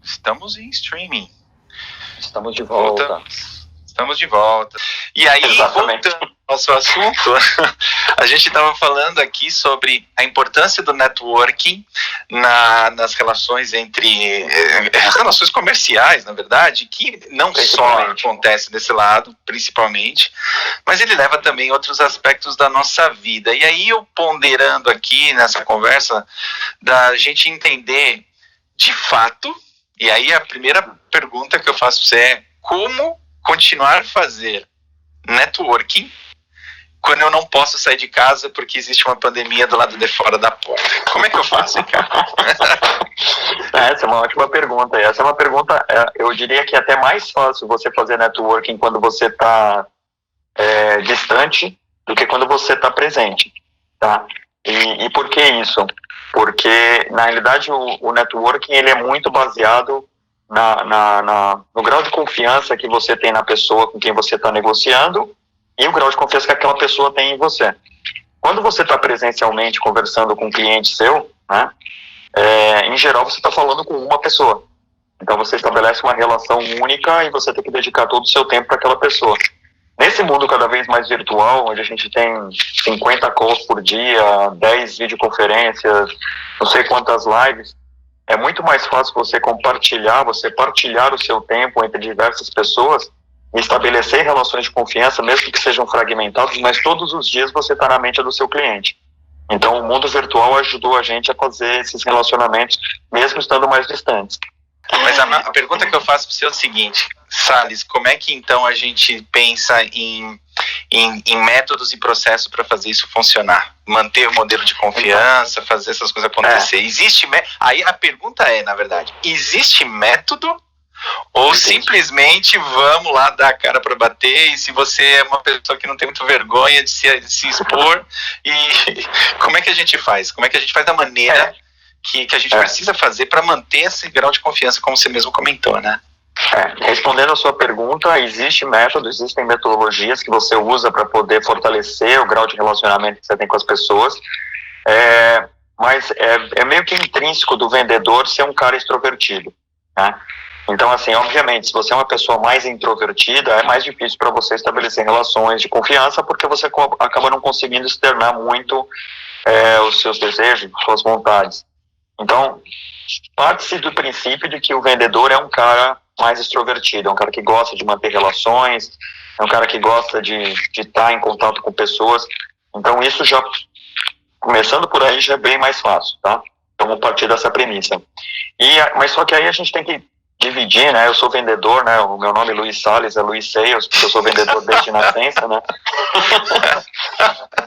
Estamos em streaming. Estamos de volta. Estamos de volta. E aí, Exatamente. voltando ao nosso assunto, a gente estava falando aqui sobre a importância do networking nas relações entre as relações comerciais, na verdade, que não só acontece desse lado, principalmente, mas ele leva também outros aspectos da nossa vida. E aí eu ponderando aqui nessa conversa, da gente entender de fato, e aí a primeira pergunta que eu faço para você é: como continuar a fazer networking quando eu não posso sair de casa porque existe uma pandemia do lado de fora da porta? Como é que eu faço, cara? Essa é uma ótima pergunta. Essa é uma pergunta, eu diria que é até mais fácil você fazer networking quando você está distante do que quando você está presente, tá? E por que isso? Porque, na realidade, o networking ele é muito baseado no grau de confiança que você tem na pessoa com quem você está negociando e o grau de confiança que aquela pessoa tem em você. Quando você está presencialmente conversando com um cliente seu, né, em geral você está falando com uma pessoa. Então você estabelece uma relação única e você tem que dedicar todo o seu tempo para aquela pessoa. Nesse mundo cada vez mais virtual, onde a gente tem 50 calls por dia, 10 videoconferências, não sei quantas lives, é muito mais fácil você partilhar o seu tempo entre diversas pessoas e estabelecer relações de confiança, mesmo que sejam fragmentadas, mas todos os dias você está na mente do seu cliente. Então o mundo virtual ajudou a gente a fazer esses relacionamentos, mesmo estando mais distantes. Mas a pergunta que eu faço para você é o seguinte: Salles, como é que então a gente pensa em métodos e processos para fazer isso funcionar? Manter o modelo de confiança, fazer essas coisas acontecer. Aí a pergunta é, na verdade, existe método ou simplesmente vamos lá dar a cara para bater? E se você é uma pessoa que não tem muita vergonha de se expor, e como é que a gente faz? Como é que a gente faz da maneira que a gente precisa fazer para manter esse grau de confiança, como você mesmo comentou, né? Respondendo a sua pergunta, existem metodologias que você usa para poder fortalecer o grau de relacionamento que você tem com as pessoas, mas é meio que intrínseco do vendedor ser um cara extrovertido, né? Então, assim, obviamente, se você é uma pessoa mais introvertida, é mais difícil para você estabelecer relações de confiança, porque você acaba não conseguindo externar muito os seus desejos, suas vontades. Então, parte-se do princípio de que o vendedor é um cara mais extrovertido, é um cara que gosta de manter relações, é um cara que gosta de estar em contato com pessoas. Então, isso já, começando por aí, já é bem mais fácil, tá? Então, vamos partir dessa premissa. Mas só que aí a gente tem que dividir, né? Eu sou vendedor, né? O meu nome é Luiz Salles, é Luiz Sales, porque eu sou vendedor desde nascença, né?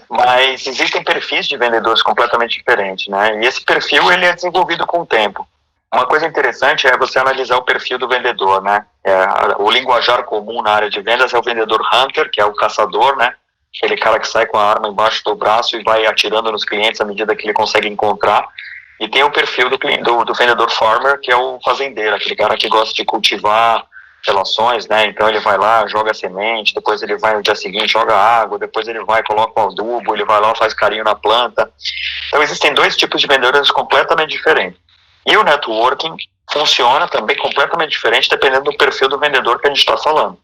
Mas existem perfis de vendedores completamente diferentes, né? E esse perfil, ele é desenvolvido com o tempo. Uma coisa interessante é você analisar o perfil do vendedor, né? O linguajar comum na área de vendas é o vendedor hunter, que é o caçador, né? Aquele cara que sai com a arma embaixo do braço e vai atirando nos clientes à medida que ele consegue encontrar. E tem o perfil do vendedor farmer, que é o fazendeiro, aquele cara que gosta de cultivar relações, né? Então ele vai lá, joga a semente, depois ele vai no dia seguinte, joga água, depois ele vai, coloca um adubo, ele vai lá, faz carinho na planta. Então existem dois tipos de vendedores completamente diferentes. E o networking funciona também completamente diferente dependendo do perfil do vendedor que a gente está falando,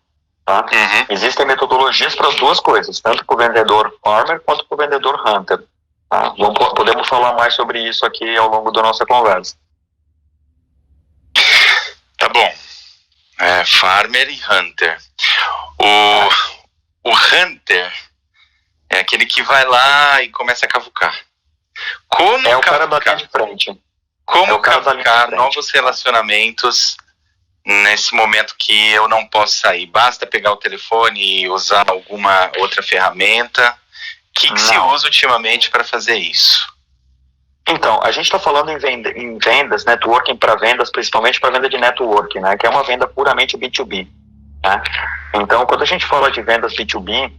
tá? Existem metodologias para as duas coisas, tanto para o vendedor farmer quanto para o vendedor hunter. Tá? Podemos falar mais sobre isso aqui ao longo da nossa conversa. Tá bom. Farmer e hunter. O hunter é aquele que vai lá e começa a cavucar. Como o cara da linha de frente. Como cavucar novos relacionamentos nesse momento que eu não posso sair? Basta pegar o telefone e usar alguma outra ferramenta? O que se usa ultimamente para fazer isso? Então, a gente está falando em vendas, networking para vendas, principalmente para venda de networking, né, que é uma venda puramente B2B. Né? Então, quando a gente fala de vendas B2B,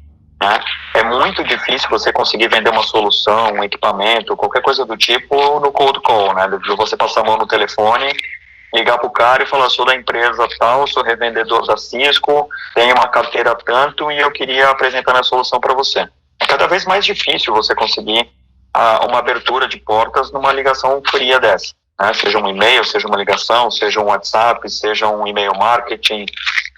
né, é muito difícil você conseguir vender uma solução, um equipamento, qualquer coisa do tipo no cold call, né, de você passar a mão no telefone, ligar para o cara e falar: sou da empresa tal, sou revendedor da Cisco, tenho uma carteira tanto e eu queria apresentar minha solução para você. É cada vez mais difícil você conseguir uma abertura de portas numa ligação fria dessa, né? Seja um e-mail, seja uma ligação, seja um WhatsApp, seja um e-mail marketing,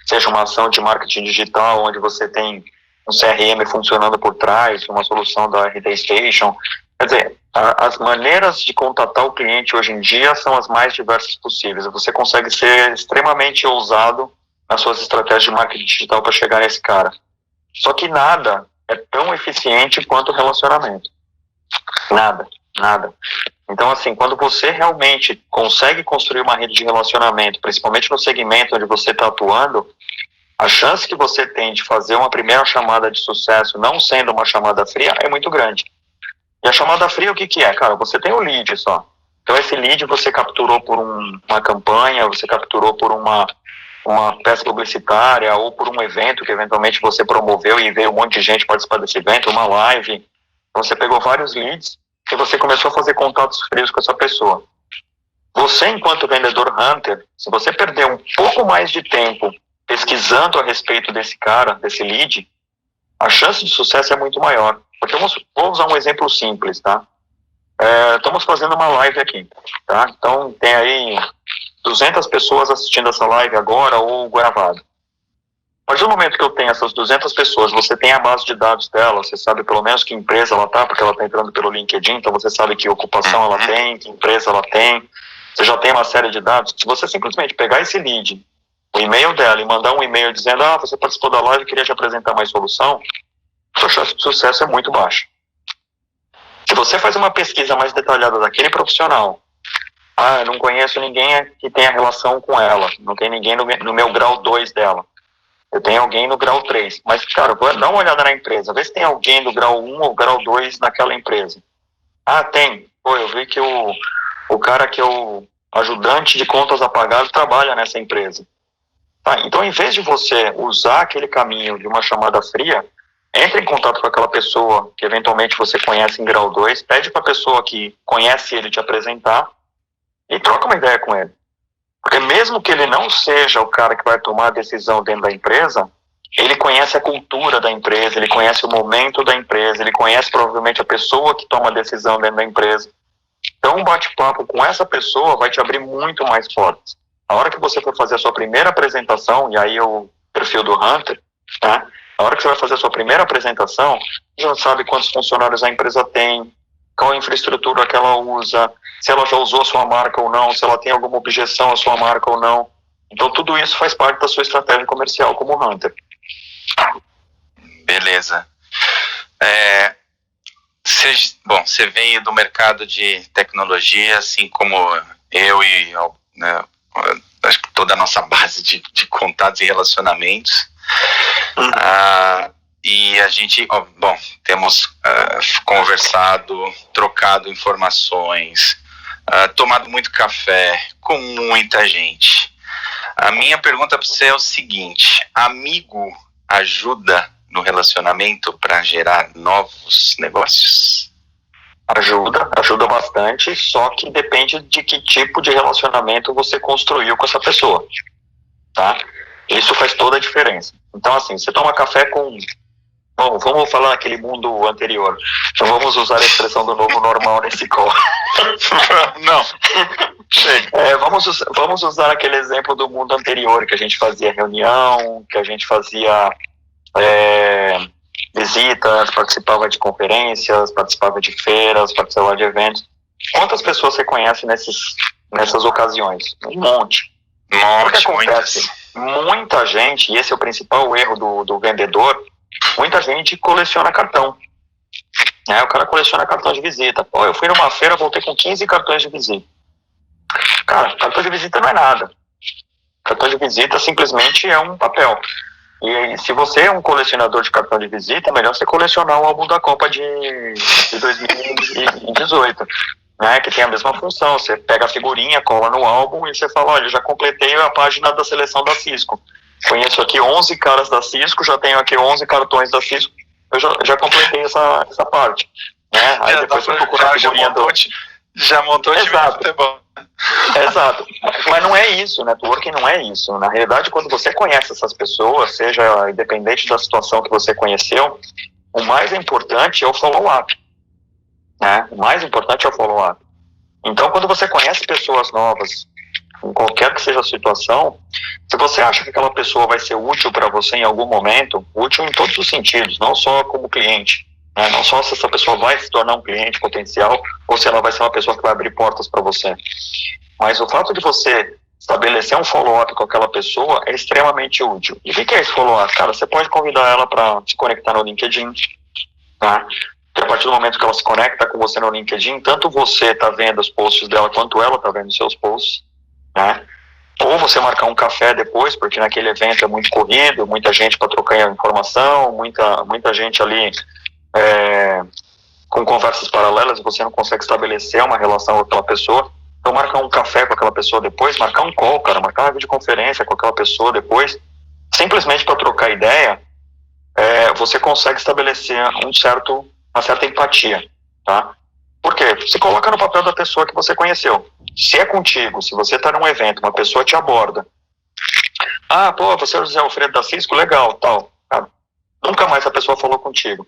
seja uma ação de marketing digital, onde você tem um CRM funcionando por trás, uma solução da RD Station. Quer dizer, as maneiras de contatar o cliente hoje em dia são as mais diversas possíveis. Você consegue ser extremamente ousado nas suas estratégias de marketing digital para chegar nesse cara. Só que nada é tão eficiente quanto o relacionamento. Nada. Então, assim, quando você realmente consegue construir uma rede de relacionamento, principalmente no segmento onde você está atuando, a chance que você tem de fazer uma primeira chamada de sucesso, não sendo uma chamada fria, é muito grande. E a chamada fria, o que é? Cara, você tem o lead só. Então, esse lead você capturou por uma campanha, você capturou por uma peça publicitária ou por um evento que eventualmente você promoveu e veio um monte de gente participar desse evento, uma live. Então, você pegou vários leads e você começou a fazer contatos frios com essa pessoa. Você, enquanto vendedor hunter, se você perder um pouco mais de tempo pesquisando a respeito desse cara, desse lead, a chance de sucesso é muito maior. Porque vou usar um exemplo simples, tá? Estamos fazendo uma live aqui, tá? Então, tem aí 200 pessoas assistindo essa live agora ou gravado. A partir do momento que eu tenho essas 200 pessoas, você tem a base de dados dela, você sabe pelo menos que empresa ela tá, porque ela está entrando pelo LinkedIn, então você sabe que ocupação ela tem, que empresa ela tem, você já tem uma série de dados. Se você simplesmente pegar esse lead, o e-mail dela e mandar um e-mail dizendo, você participou da live e queria te apresentar mais solução, sua chance de sucesso é muito baixa. Se você faz uma pesquisa mais detalhada daquele profissional, eu não conheço ninguém que tenha relação com ela, não tem ninguém no meu grau 2 dela. Eu tenho alguém no grau 3. Mas, cara, vou dar uma olhada na empresa, vê se tem alguém do grau 1 ou grau 2 naquela empresa. Tem. Eu vi que o cara que é o ajudante de contas a pagar trabalha nessa empresa. Então, em vez de você usar aquele caminho de uma chamada fria, entre em contato com aquela pessoa que eventualmente você conhece em grau 2, pede para a pessoa que conhece ele te apresentar e troca uma ideia com ele. Porque mesmo que ele não seja o cara que vai tomar a decisão dentro da empresa, ele conhece a cultura da empresa, ele conhece o momento da empresa, ele conhece provavelmente a pessoa que toma a decisão dentro da empresa. Então, um bate-papo com essa pessoa vai te abrir muito mais portas. A hora que você for fazer a sua primeira apresentação, e aí o perfil do Hunter, tá? A hora que você vai fazer a sua primeira apresentação, você já sabe quantos funcionários a empresa tem, qual a infraestrutura que ela usa, se ela já usou a sua marca ou não, se ela tem alguma objeção à sua marca ou não. Então, tudo isso faz parte da sua estratégia comercial como Hunter. Beleza. Você veio do mercado de tecnologia, assim como eu e acho que toda a nossa base de contatos e relacionamentos. E a gente, temos conversado, trocado informações, tomado muito café com muita gente. A minha pergunta para você é o seguinte: amigo ajuda no relacionamento para gerar novos negócios? Ajuda bastante, só que depende de que tipo de relacionamento você construiu com essa pessoa, tá? Isso faz toda a diferença. Então, assim, você toma café com... Bom, vamos falar naquele mundo anterior. Então, vamos usar a expressão do novo normal nesse call. Não. Vamos usar aquele exemplo do mundo anterior, que a gente fazia reunião, que a gente fazia visitas, participava de conferências, participava de feiras, participava de eventos. Quantas pessoas você conhece nessas ocasiões? Um monte. O que acontece? Muita gente, e esse é o principal erro do vendedor, muita gente coleciona cartão. O cara coleciona cartão de visita. Eu fui numa feira, voltei com 15 cartões de visita. Cara, cartão de visita não é nada. Cartão de visita simplesmente é um papel. E se você é um colecionador de cartão de visita, é melhor você colecionar o álbum da Copa de 2018. Que tem a mesma função. Você pega a figurinha, cola no álbum e você fala, olha, já completei a página da seleção da Cisco. Conheço aqui 11 caras da Cisco, já tenho aqui 11 cartões da Cisco, eu já completei essa parte. Aí depois você procurar a figurinha já montou de futebol. Exato. Mas não é isso, networking não é isso. Na realidade, quando você conhece essas pessoas, seja independente da situação que você conheceu, o mais importante é o follow-up. O mais importante é o follow-up. Então, quando você conhece pessoas novas, em qualquer que seja a situação, se você acha que aquela pessoa vai ser útil para você em algum momento, útil em todos os sentidos, não só como cliente, né? Não só se essa pessoa vai se tornar um cliente potencial ou se ela vai ser uma pessoa que vai abrir portas para você, mas o fato de você estabelecer um follow-up com aquela pessoa é extremamente útil. E o que é esse follow-up? Cara, você pode convidar ela para se conectar no LinkedIn, tá? Porque a partir do momento que ela se conecta com você no LinkedIn, tanto você está vendo os posts dela, quanto ela está vendo os seus posts, né? Ou você marcar um café depois, porque naquele evento é muito corrido, muita gente para trocar informação, muita gente ali com conversas paralelas, e você não consegue estabelecer uma relação com aquela pessoa. Então marcar um café com aquela pessoa depois, marcar um call, cara, marcar uma videoconferência com aquela pessoa depois, simplesmente para trocar ideia, você consegue estabelecer uma certa empatia, tá? Por quê? Se coloca no papel da pessoa que você conheceu. Se é contigo, se você está num evento, uma pessoa te aborda. Ah, pô, você é o José Alfredo da Cisco? Legal, tal. Ah, nunca mais a pessoa falou contigo.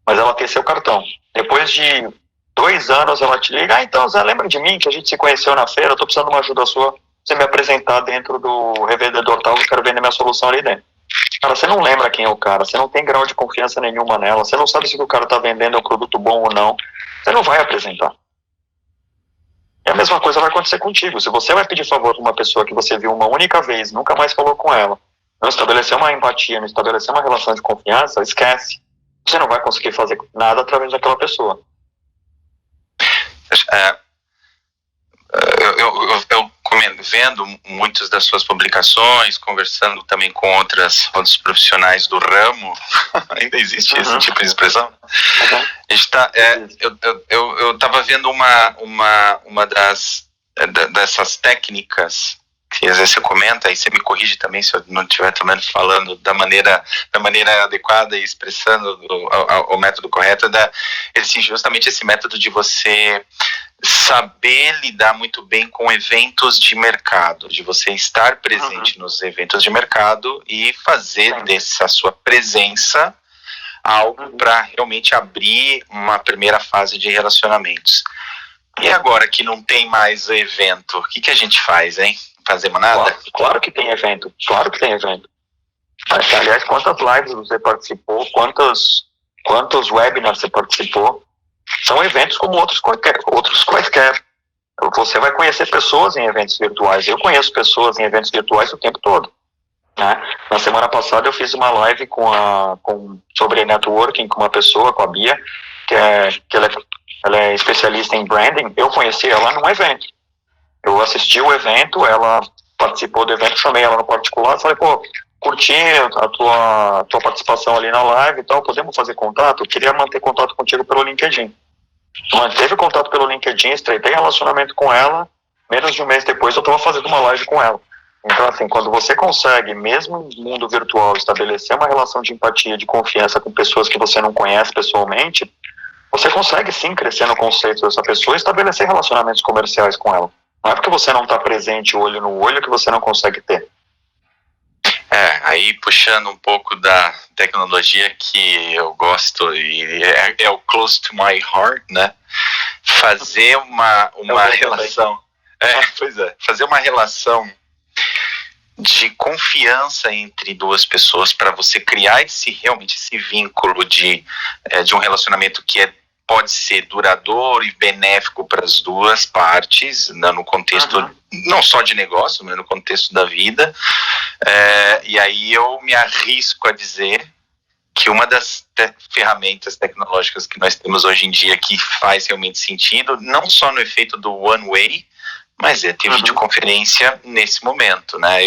Mas ela tem seu cartão. Depois de 2 anos ela te liga, então Zé, lembra de mim que a gente se conheceu na feira, eu tô precisando de uma ajuda sua, você me apresentar dentro do revendedor tal, eu quero vender minha solução ali dentro. Cara, você não lembra quem é o cara, você não tem grau de confiança nenhuma nela, você não sabe se o que o cara tá vendendo é um produto bom ou não, você não vai apresentar. E a mesma coisa vai acontecer contigo. Se você vai pedir favor para uma pessoa que você viu uma única vez, nunca mais falou com ela, não estabeleceu uma empatia, não estabeleceu uma relação de confiança, esquece. Você não vai conseguir fazer nada através daquela pessoa. Eu vendo muitas das suas publicações, conversando também com outros profissionais do ramo, ainda existe esse tipo de expressão? A gente eu estava vendo uma dessas técnicas que às vezes você comenta, aí você me corrige também se eu não estiver também falando da maneira adequada e expressando o método correto, justamente esse método de você saber lidar muito bem com eventos de mercado, de você estar presente nos eventos de mercado e fazer dessa sua presença algo para realmente abrir uma primeira fase de relacionamentos. E agora que não tem mais evento, o que a gente faz, hein? Fazemos nada? Claro que tem evento, claro que tem evento. Aliás, quantas lives você participou, quantos webinars você participou, são eventos como outros quaisquer. Você vai conhecer pessoas em eventos virtuais. Eu conheço pessoas em eventos virtuais o tempo todo, né? Na semana passada eu fiz uma live sobre networking com uma pessoa, com a Bia, que ela é especialista em branding. Eu conheci ela num evento. Eu assisti o evento, ela participou do evento, chamei ela no particular, falei, pô, curti a tua participação ali na live e tal, podemos fazer contato? Eu queria manter contato contigo pelo LinkedIn. Manteve contato pelo LinkedIn, estreitei relacionamento com ela, menos de um mês depois eu estava fazendo uma live com ela. Então, assim, quando você consegue, mesmo no mundo virtual, estabelecer uma relação de empatia, de confiança com pessoas que você não conhece pessoalmente, você consegue sim crescer no conceito dessa pessoa e estabelecer relacionamentos comerciais com ela. Não é porque você não está presente olho no olho que você não consegue ter. Aí puxando um pouco da tecnologia que eu gosto e é o close to my heart, né? Fazer uma relação, fazer uma relação de confiança entre duas pessoas para você criar realmente esse vínculo de um relacionamento que pode ser duradouro e benéfico para as duas partes, né, no contexto não só de negócio, mas no contexto da vida. E aí eu me arrisco a dizer que uma das ferramentas tecnológicas que nós temos hoje em dia que faz realmente sentido, não só no efeito do one way, mas ter videoconferência nesse momento, né?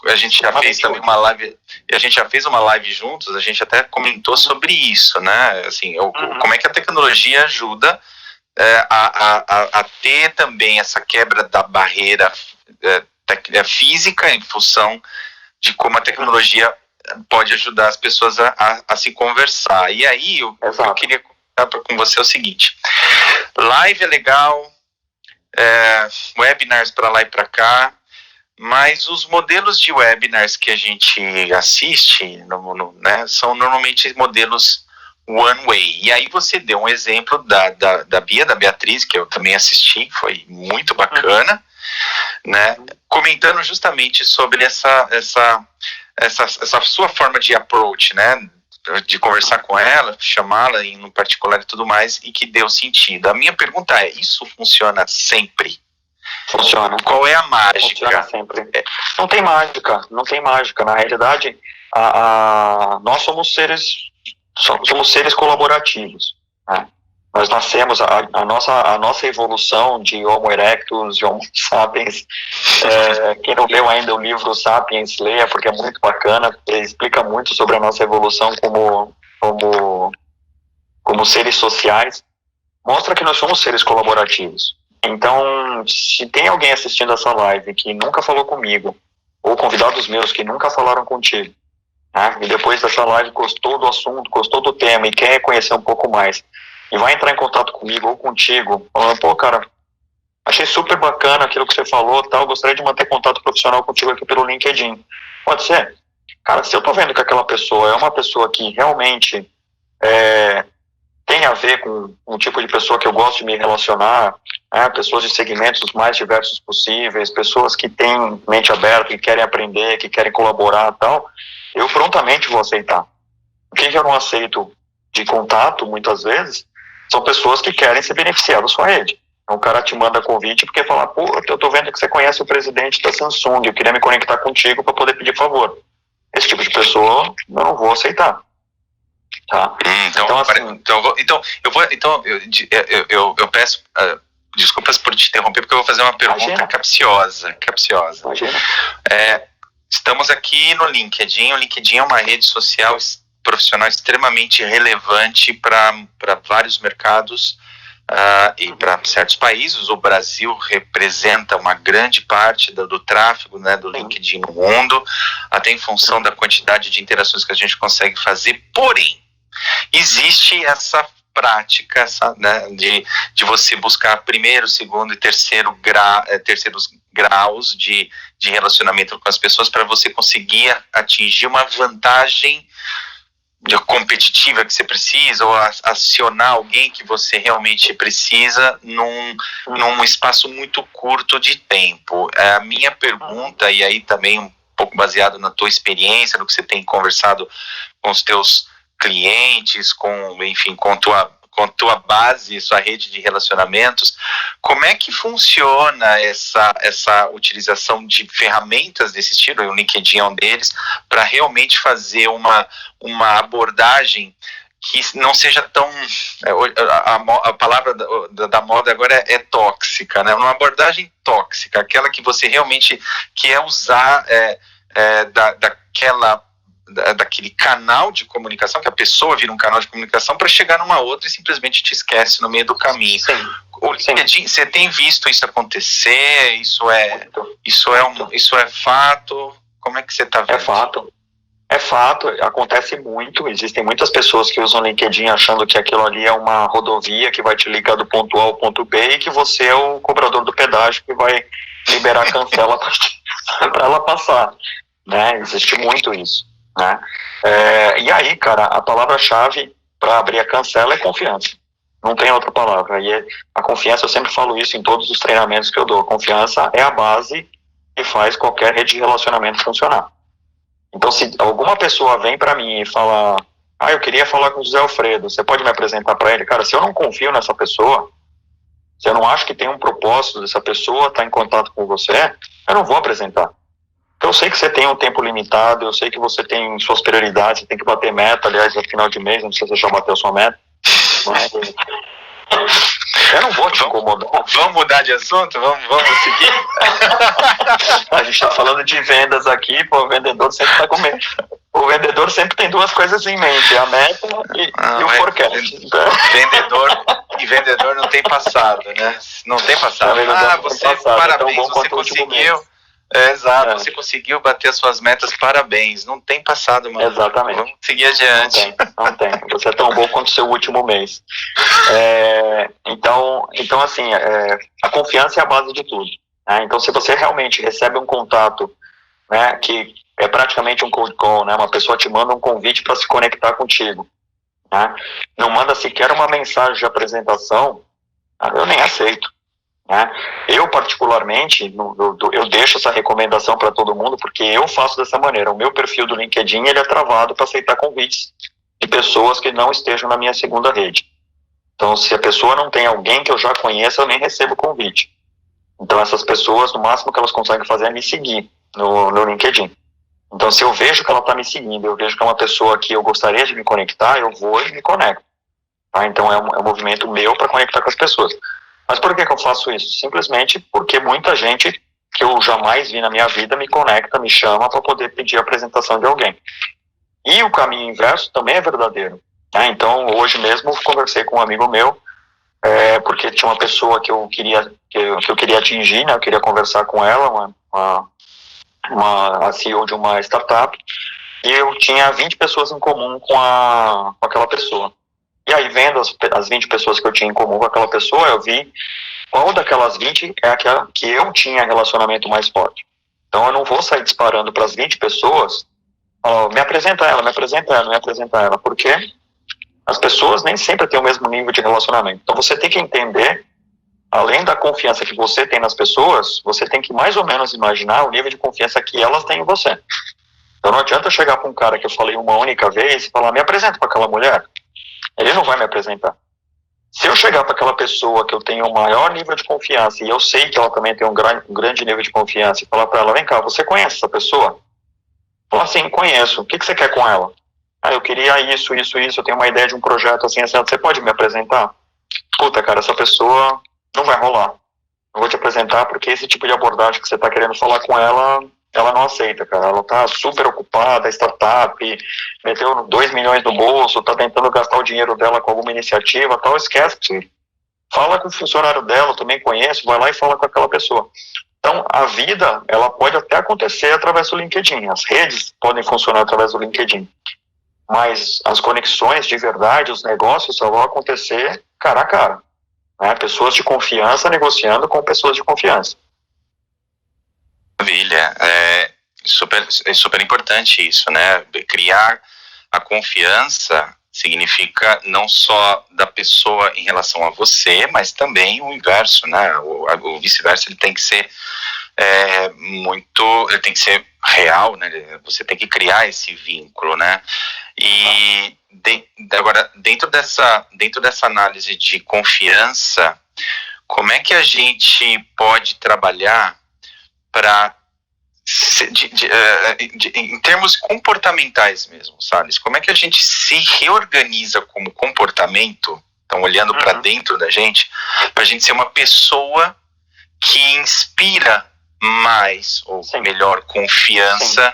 A gente já fez também uma live, a gente já fez uma live juntos, a gente até comentou sobre isso, né? Assim, como é que a tecnologia ajuda a ter também essa quebra da barreira física em função de como a tecnologia pode ajudar as pessoas a se conversar. E aí, eu queria comentar com você o seguinte: live é legal, webinars para lá e para cá, mas os modelos de webinars que a gente assiste, né, são normalmente modelos One Way. E aí você deu um exemplo da Bia, da Beatriz, que eu também assisti, foi muito bacana, né? Comentando justamente sobre essa sua forma de approach, né? De conversar com ela, chamá-la em particular e tudo mais, e que deu sentido. A minha pergunta é, isso funciona sempre? Funciona. Qual é a mágica? Funciona sempre. Não tem mágica, não tem mágica. Na realidade, nós somos seres colaborativos, né? Nós nascemos, a nossa evolução de Homo erectus, de Homo sapiens, quem não leu ainda o livro Sapiens, leia, porque é muito bacana, ele explica muito sobre a nossa evolução como seres sociais, mostra que nós somos seres colaborativos. Então, se tem alguém assistindo essa live que nunca falou comigo, ou convidados meus que nunca falaram contigo, né, e depois dessa live gostou do assunto, gostou do tema e quer conhecer um pouco mais, e vai entrar em contato comigo ou contigo, falando, pô, cara, achei super bacana aquilo que você falou, tal, gostaria de manter contato profissional contigo aqui pelo LinkedIn. Pode ser? Cara, se eu tô vendo que aquela pessoa é uma pessoa que realmente tem a ver com um tipo de pessoa que eu gosto de me relacionar, né, pessoas de segmentos mais diversos possíveis, pessoas que têm mente aberta, que querem aprender, que querem colaborar e tal, eu prontamente vou aceitar. O que eu não aceito de contato, muitas vezes, são pessoas que querem se beneficiar da sua rede. Então, o cara te manda convite porque fala, pô, eu tô vendo que você conhece o presidente da Samsung, eu queria me conectar contigo para poder pedir favor. Esse tipo de pessoa, eu não vou aceitar. Tá? Eu peço desculpas por te interromper, porque eu vou fazer uma pergunta capciosa. Estamos aqui no LinkedIn. O LinkedIn é uma rede social profissional extremamente relevante para vários mercados e para certos países. O Brasil representa uma grande parte do tráfego, né, do LinkedIn no mundo, até em função da quantidade de interações que a gente consegue fazer. Porém, existe essa prática, né, de você buscar primeiro, segundo e terceiros graus de relacionamento com as pessoas para você conseguir atingir uma vantagem competitiva que você precisa, ou acionar alguém que você realmente precisa num espaço muito curto de tempo. A minha pergunta, e aí também um pouco baseado na tua experiência, no que você tem conversado com os teus clientes, com tua base, sua rede de relacionamentos, como é que funciona essa utilização de ferramentas desse estilo, e o LinkedIn é um deles, para realmente fazer uma abordagem que não seja tão... A palavra da moda agora é tóxica, né? Uma abordagem tóxica, aquela que você realmente quer usar daquele canal de comunicação, que a pessoa vira um canal de comunicação para chegar numa outra e simplesmente te esquece no meio do caminho. O LinkedIn, você tem visto isso acontecer? Isso é fato? Como é que você está vendo? É fato, acontece muito. Existem muitas pessoas que usam o LinkedIn achando que aquilo ali é uma rodovia que vai te ligar do ponto A ao ponto B e que você é o cobrador do pedágio que vai liberar a cancela para ela passar, né? Existe muito isso, né? E aí, cara, a palavra-chave para abrir a cancela é confiança. Não tem outra palavra. E a confiança, eu sempre falo isso em todos os treinamentos que eu dou. A confiança é a base que faz qualquer rede de relacionamento funcionar. Então, se alguma pessoa vem para mim e fala, eu queria falar com o José Alfredo, você pode me apresentar para ele? Cara, se eu não confio nessa pessoa, se eu não acho que tem um propósito dessa pessoa estar em contato com você, eu não vou apresentar. Então, eu sei que você tem um tempo limitado, eu sei que você tem suas prioridades, você tem que bater meta, aliás, no final de mês, não precisa já bater a sua meta, mas eu não vou te incomodar. Vamos mudar de assunto? Vamos seguir? A gente está falando de vendas aqui, pô, o vendedor sempre está com medo. O vendedor sempre tem duas coisas em mente, a meta e o forecast. Vendedor não tem passado, né? Não tem passado. Parabéns, você conseguiu. Exato, você conseguiu bater as suas metas, parabéns. Não tem passado, mano. Exatamente. Vamos seguir adiante. Não tem. Você é tão bom quanto o seu último mês. Então assim, a confiança é a base de tudo, né? Então, se você realmente recebe um contato, né, que é praticamente um cold call, né, uma pessoa te manda um convite para se conectar contigo, né? Não manda sequer uma mensagem de apresentação, eu nem aceito. Né? Eu, particularmente, eu deixo essa recomendação para todo mundo, porque eu faço dessa maneira. O meu perfil do LinkedIn ele é travado para aceitar convites de pessoas que não estejam na minha segunda rede. Então, se a pessoa não tem alguém que eu já conheça, eu nem recebo convite. Então, essas pessoas, no máximo que elas conseguem fazer é me seguir no LinkedIn. Então, se eu vejo que ela está me seguindo, eu vejo que é uma pessoa que eu gostaria de me conectar, eu vou e me conecto. Tá? Então, é um movimento meu para conectar com as pessoas. Mas por que eu faço isso? Simplesmente porque muita gente que eu jamais vi na minha vida me conecta, me chama para poder pedir a apresentação de alguém. E o caminho inverso também é verdadeiro. Né? Então, hoje mesmo, conversei com um amigo meu, porque tinha uma pessoa que eu queria atingir, né? Eu queria conversar com ela, a CEO de uma startup, e eu tinha 20 pessoas em comum com aquela pessoa. E aí, vendo as 20 pessoas que eu tinha em comum com aquela pessoa, eu vi qual daquelas 20 é aquela que eu tinha relacionamento mais forte. Então, eu não vou sair disparando para as 20 pessoas, me apresenta ela, me apresenta ela, me apresenta ela, porque as pessoas nem sempre têm o mesmo nível de relacionamento. Então, você tem que entender, além da confiança que você tem nas pessoas, você tem que mais ou menos imaginar o nível de confiança que elas têm em você. Então, não adianta chegar para um cara que eu falei uma única vez e falar, me apresenta para aquela mulher. Ele não vai me apresentar. Se eu chegar para aquela pessoa que eu tenho o maior nível de confiança e eu sei que ela também tem um grande nível de confiança e falar para ela, vem cá, você conhece essa pessoa? Falar assim, conheço. O que você quer com ela? Eu queria isso, eu tenho uma ideia de um projeto assim, você pode me apresentar? Puta, cara, essa pessoa não vai rolar. Não vou te apresentar porque esse tipo de abordagem que você está querendo falar com ela, ela não aceita, cara. Ela tá super ocupada, startup, meteu 2 milhões no bolso, tá tentando gastar o dinheiro dela com alguma iniciativa, tal, esquece. Fala com o funcionário dela, eu também conheço, vai lá e fala com aquela pessoa. Então, a vida, ela pode até acontecer através do LinkedIn. As redes podem funcionar através do LinkedIn. Mas as conexões de verdade, os negócios só vão acontecer cara a cara. Né? Pessoas de confiança negociando com pessoas de confiança. Maravilha, é super importante isso, né? Criar a confiança significa não só da pessoa em relação a você, mas também o inverso, né? O vice-versa, ele tem que ser ele tem que ser real, né? Você tem que criar esse vínculo, né? E agora, dentro dessa análise de confiança, como é que a gente pode trabalhar para em termos comportamentais mesmo, sabe? Como é que a gente se reorganiza como comportamento, então olhando para dentro da gente, para a gente ser uma pessoa que inspira mais, ou melhor, confiança.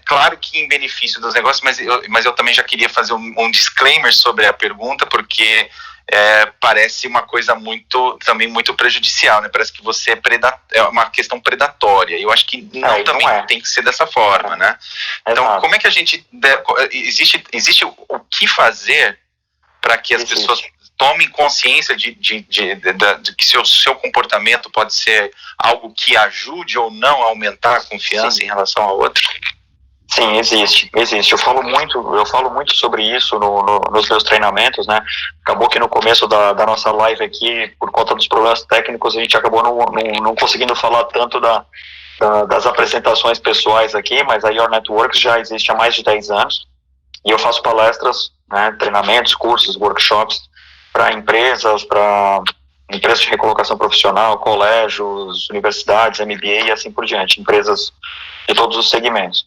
Claro que em benefício dos negócios, mas eu também já queria fazer um disclaimer sobre a pergunta, porque parece uma coisa também muito prejudicial, né? Parece que você é uma questão predatória. Eu acho que não tem que ser dessa forma, né? Então, como é que a gente existe o que fazer para que as pessoas tomem consciência de que seu comportamento pode ser algo que ajude ou não a aumentar a confiança em relação ao outro? Sim, existe. Eu falo muito sobre isso nos meus treinamentos, né? Acabou que no começo da nossa live aqui, por conta dos problemas técnicos, a gente acabou não conseguindo falar tanto das apresentações pessoais aqui, mas a Your Networks já existe há mais de 10 anos, e eu faço palestras, né, treinamentos, cursos, workshops, para empresas de recolocação profissional, colégios, universidades, MBA e assim por diante, empresas de todos os segmentos.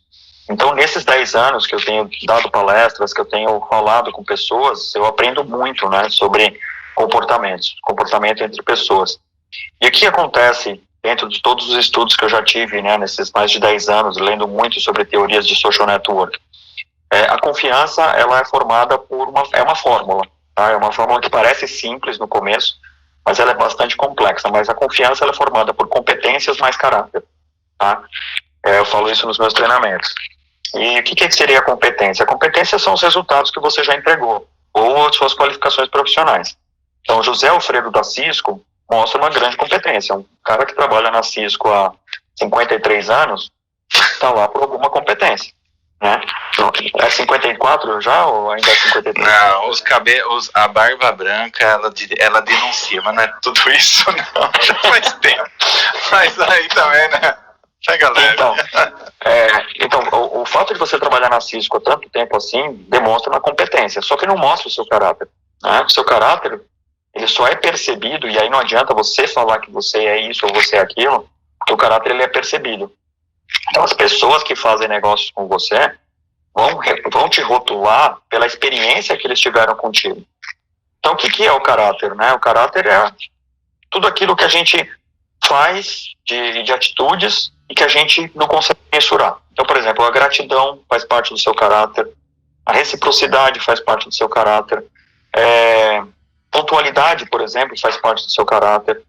Então, nesses 10 anos que eu tenho dado palestras, que eu tenho falado com pessoas, eu aprendo muito, né, sobre comportamento entre pessoas. E o que acontece dentro de todos os estudos que eu já tive, né, nesses mais de 10 anos, lendo muito sobre teorias de social network? A confiança, ela é formada por uma fórmula. Tá? É uma fórmula que parece simples no começo, mas ela é bastante complexa. Mas a confiança ela é formada por competências mais caráter. Tá? Eu falo isso nos meus treinamentos. E o que seria a competência? A competência são os resultados que você já entregou, ou as suas qualificações profissionais. Então, José Alfredo da Cisco mostra uma grande competência. Um cara que trabalha na Cisco há 53 anos está lá por alguma competência. né? É 54 já ou ainda é 53? Não, a barba branca, ela denuncia, mas não é tudo isso não, já faz tempo. Mas aí também, né? Pega leve. Então, o fato de você trabalhar na Cisco há tanto tempo assim, demonstra uma competência, só que não mostra o seu caráter, né? O seu caráter, ele só é percebido, e aí não adianta você falar que você é isso ou você é aquilo, porque o caráter ele é percebido. Então, as pessoas que fazem negócios com você vão te rotular pela experiência que eles tiveram contigo. Então, o que é o caráter, né? O caráter é tudo aquilo que a gente faz de atitudes e que a gente não consegue mensurar. Então, por exemplo, a gratidão faz parte do seu caráter, a reciprocidade faz parte do seu caráter, pontualidade, por exemplo, faz parte do seu caráter,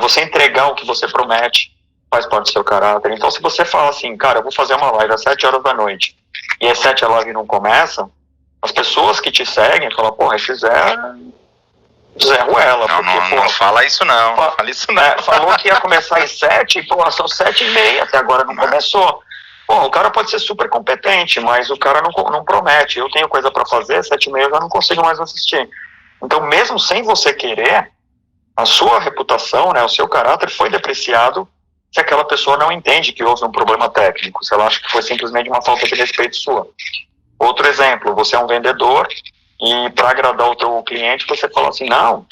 você entregar o que você promete faz parte do seu caráter. Então, se você fala assim, cara, eu vou fazer uma live às 7 horas da noite, e às 7 a live não começa, as pessoas que te seguem falam, porra, esse Zé Ruela. Não fala isso não, não fala isso não. Falou que ia começar às 7, pô, são 7h30, até agora não começou. Pô, o cara pode ser super competente, mas o cara não promete. Eu tenho coisa para fazer, 7h30 eu já não consigo mais assistir. Então, mesmo sem você querer, a sua reputação, né, o seu caráter foi depreciado se aquela pessoa não entende que houve um problema técnico, se ela acha que foi simplesmente uma falta de respeito sua. Outro exemplo, você é um vendedor e para agradar o teu cliente você fala assim, não,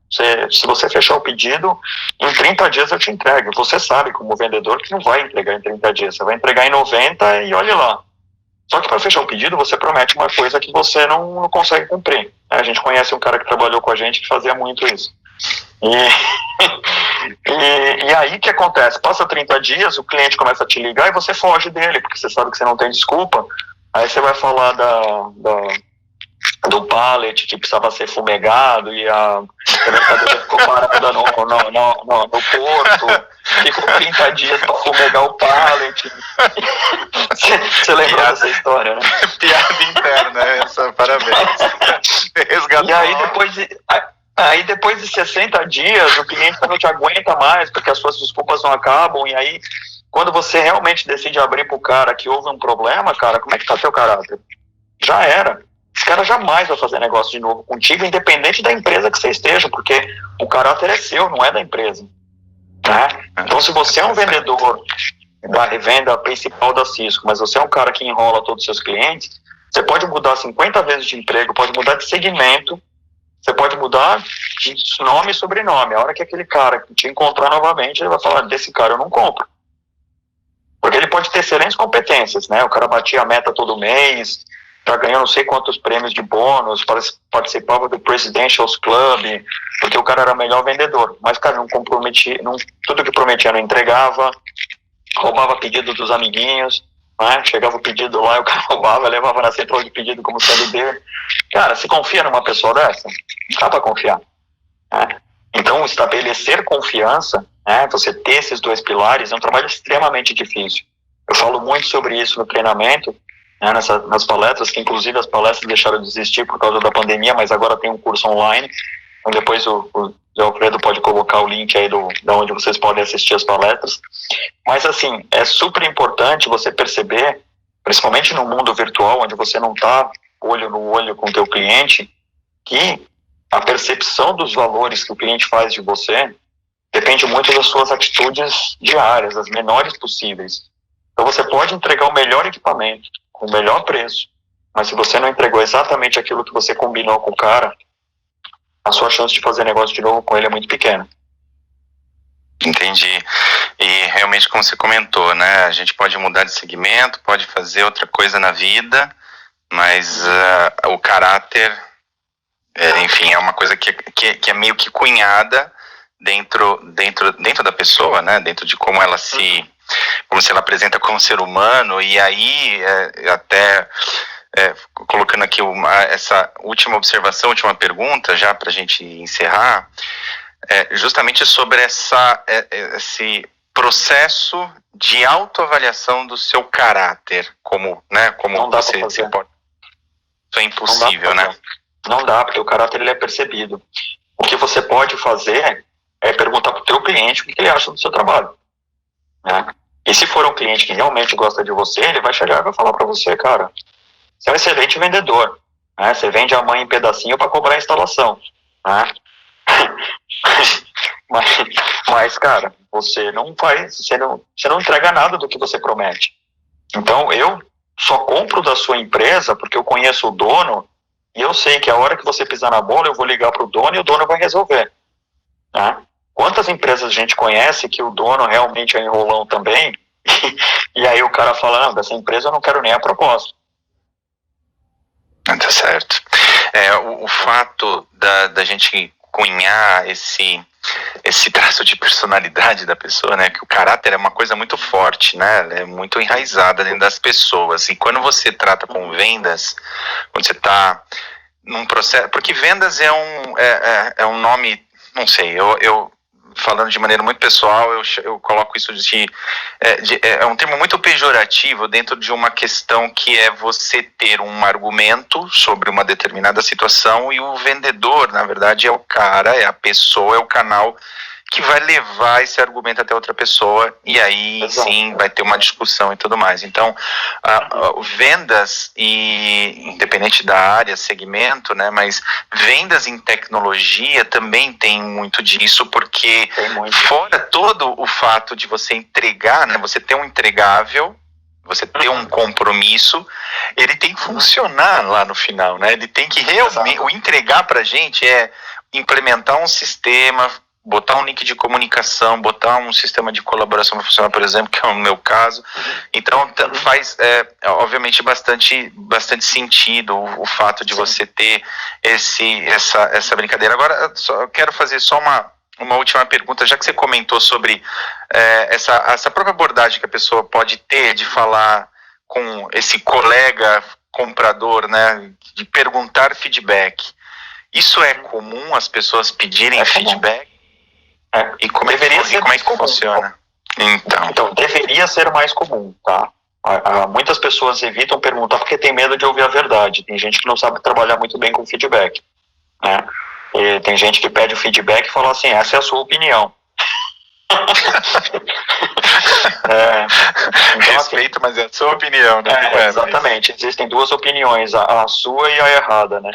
se você fechar o pedido, em 30 dias eu te entrego. Você sabe como vendedor que não vai entregar em 30 dias, você vai entregar em 90 e olhe lá. Só que para fechar o pedido você promete uma coisa que você não consegue cumprir. A gente conhece um cara que trabalhou com a gente que fazia muito isso. E aí o que acontece? Passa 30 dias, o cliente começa a te ligar e você foge dele, porque você sabe que você não tem desculpa. Aí você vai falar do pallet que precisava ser fumegado e a mercadoria ficou parada no porto, ficou 30 dias para fumegar o pallet. Você lembrou dessa história, né? Piada interna, essa, parabéns. E aí depois de 60 dias, o cliente não te aguenta mais, porque as suas desculpas não acabam, e aí, quando você realmente decide abrir pro cara que houve um problema, cara, como é que tá teu caráter? Já era. Esse cara jamais vai fazer negócio de novo contigo, independente da empresa que você esteja, porque o caráter é seu, não é da empresa. Né? Então, se você é um vendedor da revenda principal da Cisco, mas você é um cara que enrola todos os seus clientes, você pode mudar 50 vezes de emprego, pode mudar de segmento, você pode mudar de nome e sobrenome. A hora que aquele cara te encontrar novamente, ele vai falar, desse cara eu não compro. Porque ele pode ter excelentes competências, né? O cara batia a meta todo mês, já ganhou não sei quantos prêmios de bônus, participava do Presidential Club, porque o cara era o melhor vendedor. Mas o cara não comprometia, tudo que prometia não entregava, roubava pedido dos amiguinhos, né? Chegava o pedido lá e o cara roubava, levava na central de pedido como sendo dele. Cara, você confia numa pessoa dessa? Não dá pra confiar. Né? Então, estabelecer confiança, né, você ter esses dois pilares, é um trabalho extremamente difícil. Eu falo muito sobre isso no treinamento, né, nas palestras, que inclusive as palestras deixaram de existir por causa da pandemia, mas agora tem um curso online, então depois o Zé Alfredo pode colocar o link aí da onde vocês podem assistir as palestras. Mas assim, é super importante você perceber, principalmente no mundo virtual, onde você não está olho no olho com o teu cliente, que a percepção dos valores que o cliente faz de você depende muito das suas atitudes diárias, as menores possíveis. Então você pode entregar o melhor equipamento, com o melhor preço, mas se você não entregou exatamente aquilo que você combinou com o cara, a sua chance de fazer negócio de novo com ele é muito pequena. Entendi. E realmente, como você comentou, né, a gente pode mudar de segmento, pode fazer outra coisa na vida, mas o caráter, enfim, é uma coisa que é meio que cunhada dentro da pessoa, né, dentro de como ela como se ela apresenta como ser humano. E aí, até colocando aqui essa última observação, última pergunta, já para a gente encerrar, justamente sobre esse processo de autoavaliação do seu caráter, como você pode. Isso é impossível, né? Não dá, porque o caráter ele é percebido. O que você pode fazer é perguntar para o teu cliente o que ele acha do seu trabalho. Né? E se for um cliente que realmente gosta de você, ele vai chegar e vai falar para você, cara, você é um excelente vendedor, né? Você vende a mãe em pedacinho para cobrar a instalação, né? mas, cara, você não entrega nada do que você promete. Então, eu só compro da sua empresa porque eu conheço o dono e eu sei que a hora que você pisar na bola, eu vou ligar para o dono e o dono vai resolver, né? Quantas empresas a gente conhece que o dono realmente é enrolão também, e aí o cara fala, não, dessa empresa eu não quero nem a proposta. Tá certo. O fato da gente cunhar esse traço de personalidade da pessoa, né, que o caráter é uma coisa muito forte, né, é muito enraizada dentro das pessoas, e quando você trata com vendas, quando você está num processo, porque vendas é um nome, não sei, eu falando de maneira muito pessoal, eu coloco isso é um termo muito pejorativo dentro de uma questão que é você ter um argumento sobre uma determinada situação e o vendedor, na verdade, é o cara, é a pessoa, é o canal que vai levar esse argumento até outra pessoa e aí Exato. Sim vai ter uma discussão e tudo mais. Então, vendas, e independente da área, segmento, né, mas vendas em tecnologia também tem muito disso, porque fora todo o fato de você entregar, né, você ter um entregável, você ter um compromisso, ele tem que funcionar lá no final, né? Ele tem que realmente, o entregar pra gente é implementar um sistema, botar um link de comunicação, botar um sistema de colaboração para funcionar, por exemplo, que é o meu caso. Então faz, obviamente, bastante sentido o fato de você ter essa brincadeira. Agora, eu quero fazer só uma última pergunta, já que você comentou sobre essa própria abordagem que a pessoa pode ter de falar com esse colega comprador, né, de perguntar feedback. Isso é comum, as pessoas pedirem feedback? E como é que funciona? Então, deveria ser mais comum, tá? Muitas pessoas evitam perguntar porque tem medo de ouvir a verdade. Tem gente que não sabe trabalhar muito bem com feedback, né? E tem gente que pede o feedback e fala assim, essa é a sua opinião. Então, respeito, assim, mas é a sua opinião, né? Exatamente, existem duas opiniões, a sua e a errada, né?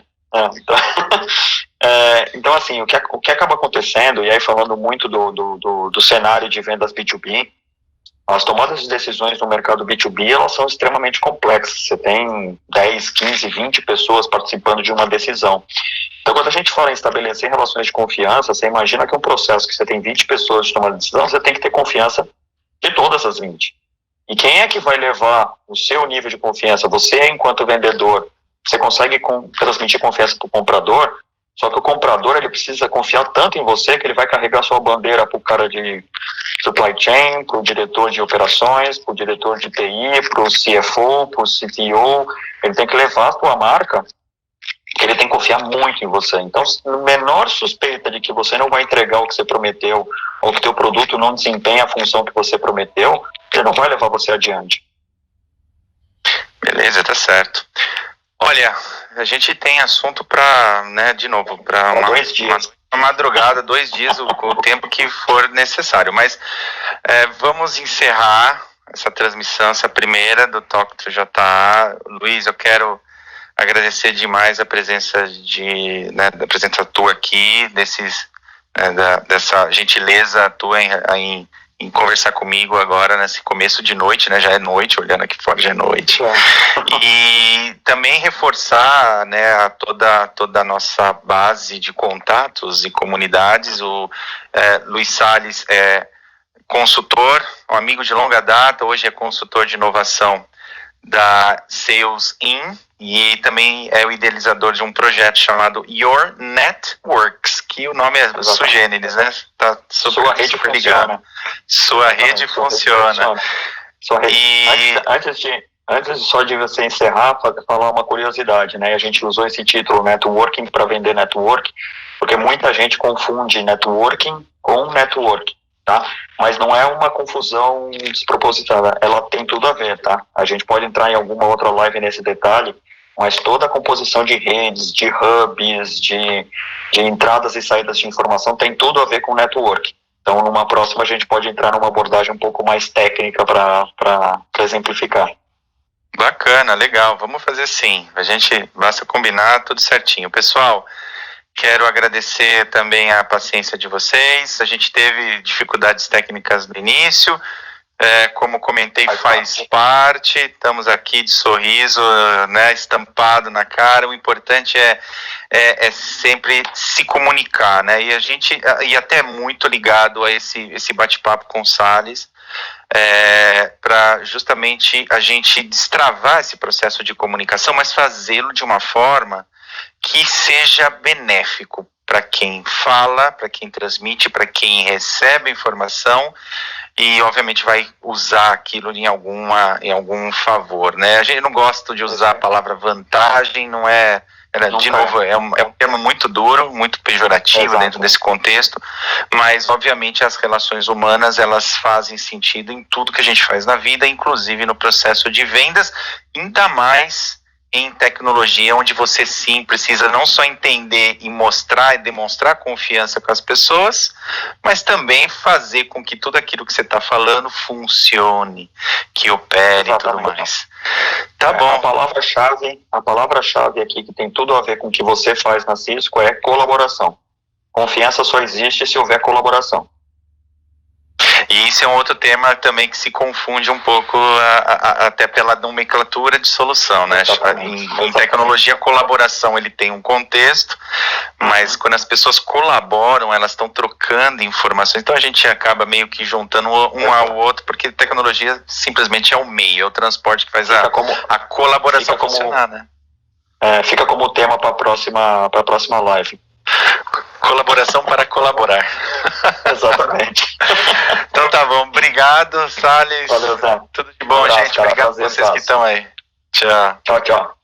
Então, assim, o que acaba acontecendo, e aí falando muito do cenário de vendas B2B, as tomadas de decisões no mercado B2B, elas são extremamente complexas. Você tem 10, 15, 20 pessoas participando de uma decisão. Então, quando a gente fala em estabelecer relações de confiança, você imagina que um processo que você tem 20 pessoas de tomar de decisão, você tem que ter confiança de todas as 20. E quem é que vai levar o seu nível de confiança? Você, enquanto vendedor, você consegue transmitir confiança para o comprador, só que o comprador ele precisa confiar tanto em você que ele vai carregar sua bandeira para o cara de supply chain, para o diretor de operações, para o diretor de TI, para o CFO, para o CTO. Ele tem que levar a sua marca, que ele tem que confiar muito em você. Então, a menor suspeita de que você não vai entregar o que você prometeu, ou que o teu produto não desempenha a função que você prometeu, ele não vai levar você adiante. Beleza, tá certo. Olha, a gente tem assunto para, né, de novo, para uma madrugada, 2 dias, o tempo que for necessário. Mas vamos encerrar essa transmissão, essa primeira do Talk 3JA. Luiz, eu quero agradecer demais a presença da presença tua aqui, dessa gentileza tua em conversar comigo agora nesse começo de noite, né? Já é noite, olhando aqui fora já é noite. E também reforçar, né, toda a nossa base de contatos e comunidades. O Luiz Salles é consultor, um amigo de longa data, hoje é consultor de inovação da Sales In, e também é o idealizador de um projeto chamado Your Networks, que o nome é sui generis, né? Tá sua rede funciona. Sua rede funciona. Antes só de você encerrar, falar uma curiosidade, né? A gente usou esse título, networking, para vender network, porque muita gente confunde networking com network, tá? Mas não é uma confusão despropositada, ela tem tudo a ver, tá? A gente pode entrar em alguma outra live nesse detalhe, mas toda a composição de redes, de hubs, de entradas e saídas de informação tem tudo a ver com network. Então, numa próxima, a gente pode entrar numa abordagem um pouco mais técnica para exemplificar. Bacana, legal. Vamos fazer sim. A gente basta combinar tudo certinho. Pessoal, quero agradecer também a paciência de vocês. A gente teve dificuldades técnicas no início. Como comentei, faz parte. Estamos aqui de sorriso, né, estampado na cara. O importante é sempre se comunicar, né? E até muito ligado a esse bate-papo com o Salles, para justamente a gente destravar esse processo de comunicação, mas fazê-lo de uma forma que seja benéfico para quem fala, para quem transmite, para quem recebe a informação e obviamente vai usar aquilo em algum favor, né? A gente não gosta de usar a palavra vantagem, não é, de novo, é um termo muito duro, muito pejorativo. Exato. Dentro desse contexto, mas obviamente as relações humanas, elas fazem sentido em tudo que a gente faz na vida, inclusive no processo de vendas, ainda mais em tecnologia, onde você sim precisa não só entender e mostrar e demonstrar confiança com as pessoas, mas também fazer com que tudo aquilo que você está falando funcione, que opere. Exatamente. E tudo mais. Tá bom. A palavra-chave aqui, que tem tudo a ver com o que você faz na Cisco, é colaboração. Confiança só existe se houver colaboração. E isso é um outro tema também que se confunde um pouco até pela nomenclatura de solução, né? Em tecnologia, a colaboração ele tem um contexto, mas quando as pessoas colaboram, elas estão trocando informações, então a gente acaba meio que juntando um ao outro, porque tecnologia simplesmente é o meio, é o transporte que faz a colaboração funcionar, né? Fica como tema para a próxima live. Colaboração para colaborar. Exatamente. Então tá bom, obrigado, Salles. Valeu, Zé. Tudo de bom, gente. Obrigado a vocês que estão aí. Tchau. Tchau, tchau.